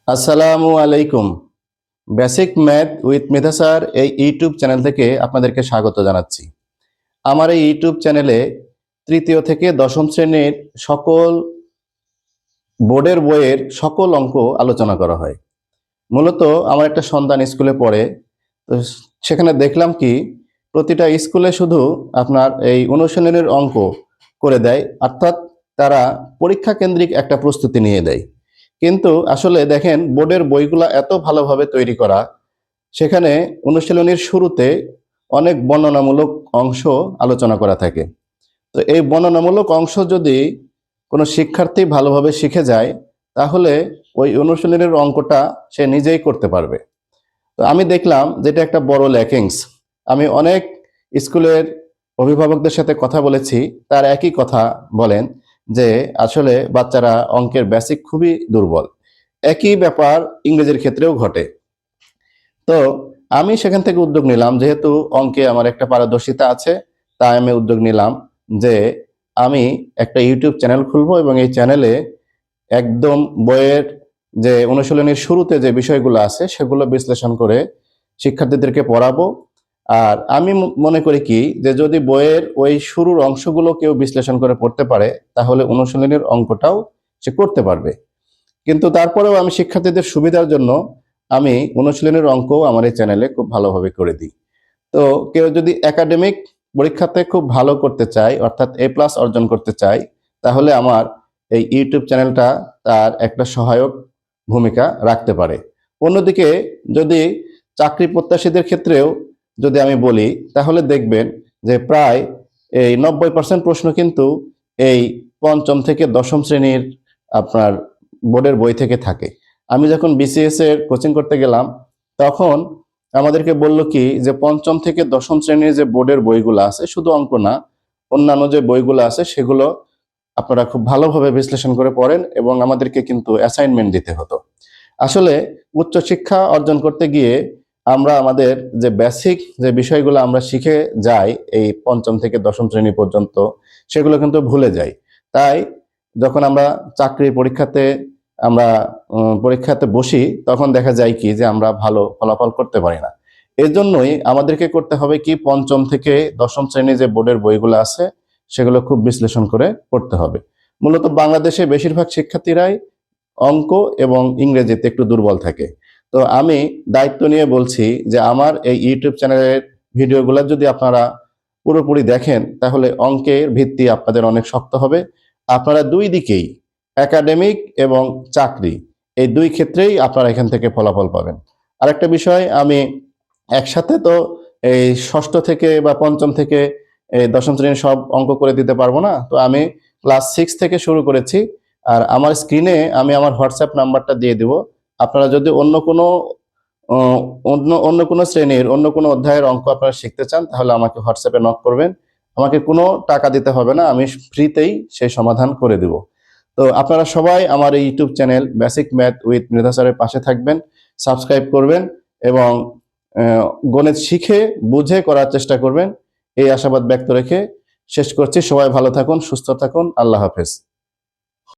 আসসালামু আলাইকুম। Basic math with Medha sir এই ইউটিউব চ্যানেল থেকে আপনাদেরকে স্বাগত জানাচ্ছি। আমার এই ইউটিউব চ্যানেলে তৃতীয় থেকে দশম শ্রেণীর সকল বোর্ডের বইয়ের সকল অঙ্ক আলোচনা করা হয়। মূলত আমার একটা সন্তান স্কুলে পড়ে, তো সেখানে দেখলাম কি প্রতিটা স্কুলে শুধু আপনার এই অনুশীলনের অঙ্ক করে দেয়, অর্থাৎ তারা পরীক্ষা কেন্দ্রিক একটা প্রস্তুতি নিয়ে দেয়। কিন্তু আসলে দেখেন বোর্ডের বইগুলা এত ভালোভাবে তৈরি করা, সেখানে অনুশীলনীর শুরুতে অনেক বর্ণনামূলক অংশ আলোচনা করা থাকে। তো এই বর্ণনামূলক অংশ যদি কোনো শিক্ষার্থী ভালোভাবে শিখে যায়, তাহলে ওই অনুশীলনের অঙ্কটা সে নিজেই করতে পারবে। তো আমি দেখলাম যেটা একটা বড় ল্যাকিংস। আমি অনেক স্কুলের অভিভাবকদের সাথে কথা বলেছি, তার একই কথা বলেন যে আসলে বাচ্চারা অঙ্কের বেসিক খুবই দুর্বল। একই ব্যাপার ইংরেজির ক্ষেত্রেও ঘটে। তো আমি সেখান থেকে উদ্যোগ নিলাম, যেহেতু অঙ্কে আমার একটা পারদর্শিতা আছে, তাই আমি উদ্যোগ নিলাম যে আমি একটা ইউটিউব চ্যানেল খুলবো এবং এই চ্যানেলে একদম বইয়ের যে অনুশীলনীর শুরুতে যে বিষয়গুলো আছে সেগুলো বিশ্লেষণ করে শিক্ষার্থীদেরকে পড়াবো। আর আমি মনে করি কি যে যদি বইয়ের ওই শুরুর অংশগুলো কেউ বিশ্লেষণ করে পড়তে পারে, তাহলে অনুশীলনীর অঙ্কটাও সে করতে পারবে। কিন্তু তারপরেও আমি শিক্ষার্থীদের সুবিধার জন্য আমি অনুশীলনের অঙ্কও আমার এই চ্যানেলে খুব ভালোভাবে করে দিই। তো কেউ যদি একাডেমিক পরীক্ষাতে খুব ভালো করতে চায়, অর্থাৎ A+ অর্জন করতে চায়, তাহলে আমার এই ইউটিউব চ্যানেলটা তার একটা সহায়ক ভূমিকা রাখতে পারে। অন্যদিকে যদি চাকরি প্রত্যাশীদের ক্ষেত্রেও যদি আমি বলি, তাহলে দেখবেন যে প্রায় এই 90% প্রশ্ন কিন্তু এই পঞ্চম থেকে দশম শ্রেণীর আপনার বোর্ডের বই থেকে থাকে। আমি যখন BCS এর কোচিং করতে গেলাম, তখন আমাদেরকে বলল কি যে পঞ্চম থেকে দশম শ্রেণীর যে বোর্ডের বইগুলো আছে, শুধু অঙ্ক না, অন্যান্য যে বইগুলো আছে সেগুলো আপনারা খুব ভালোভাবে বিশ্লেষণ করে পড়েন, এবং আমাদেরকে কিন্তু অ্যাসাইনমেন্ট দিতে হতো। আসলে উচ্চশিক্ষা অর্জন করতে গিয়ে আমরা আমাদের যে বেসিক যে বিষয়গুলো আমরা শিখে যাই এই পঞ্চম থেকে দশম শ্রেণী পর্যন্ত, সেগুলো কিন্তু ভুলে যাই। তাই যখন আমরা চাকরির পরীক্ষাতে বসি, তখন দেখা যায় কি যে আমরা ভালো ফলাফল করতে পারি না। এর জন্যই আমাদেরকে করতে হবে কি, পঞ্চম থেকে দশম শ্রেণী যে বোর্ডের বইগুলো আছে সেগুলো খুব বিশ্লেষণ করে পড়তে হবে। মূলত বাংলাদেশে বেশিরভাগ শিক্ষার্থীরাই অঙ্ক এবং ইংরেজিতে একটু দুর্বল থাকে। তো আমি দায়িত্ব নিয়ে বলছি যে আমার এই ইউটিউব চ্যানেলের ভিডিওগুলো যদি আপনারা পুরোপুরি দেখেন, তাহলে অঙ্কের ভিত্তি আপনাদের অনেক শক্ত হবে। আপনারা দুই দিকেই, একাডেমিক এবং চাকরি, এই দুই ক্ষেত্রেই আপনারা এখান থেকে ফলাফল পাবেন। আরেকটা বিষয়, আমি একসাথে তো এই ষষ্ঠ থেকে বা পঞ্চম থেকে এই দশম শ্রেণীর সব অঙ্ক করে দিতে পারবো না। তো আমি ক্লাস 6 থেকে শুরু করেছি। আর আমার স্ক্রিনে আমি আমার হোয়াটসঅ্যাপ নাম্বারটা দিয়ে দিব। আপনারা যদি অন্য কোনো শ্রেণীর অন্য কোনো অধ্যায়ের অঙ্ক আপনারা শিখতে চান, তাহলে আমাকে হোয়াটসঅ্যাপে নক করবেন। আমাকে কোনো টাকা দিতে হবে না, আমি ফ্রিতেই সেই সমাধান করে দিব। তো আপনারা সবাই আমার এই YouTube channel basic math with Mridha স্যারের পাশে থাকবেন, সাবস্ক্রাইব করবেন এবং গণিত শিখে বুঝে করার চেষ্টা করবেন, এই আশাবাদ ব্যক্ত রেখে শেষ করছি। সবাই ভালো থাকুন, সুস্থ থাকুন। আল্লাহ হাফেজ।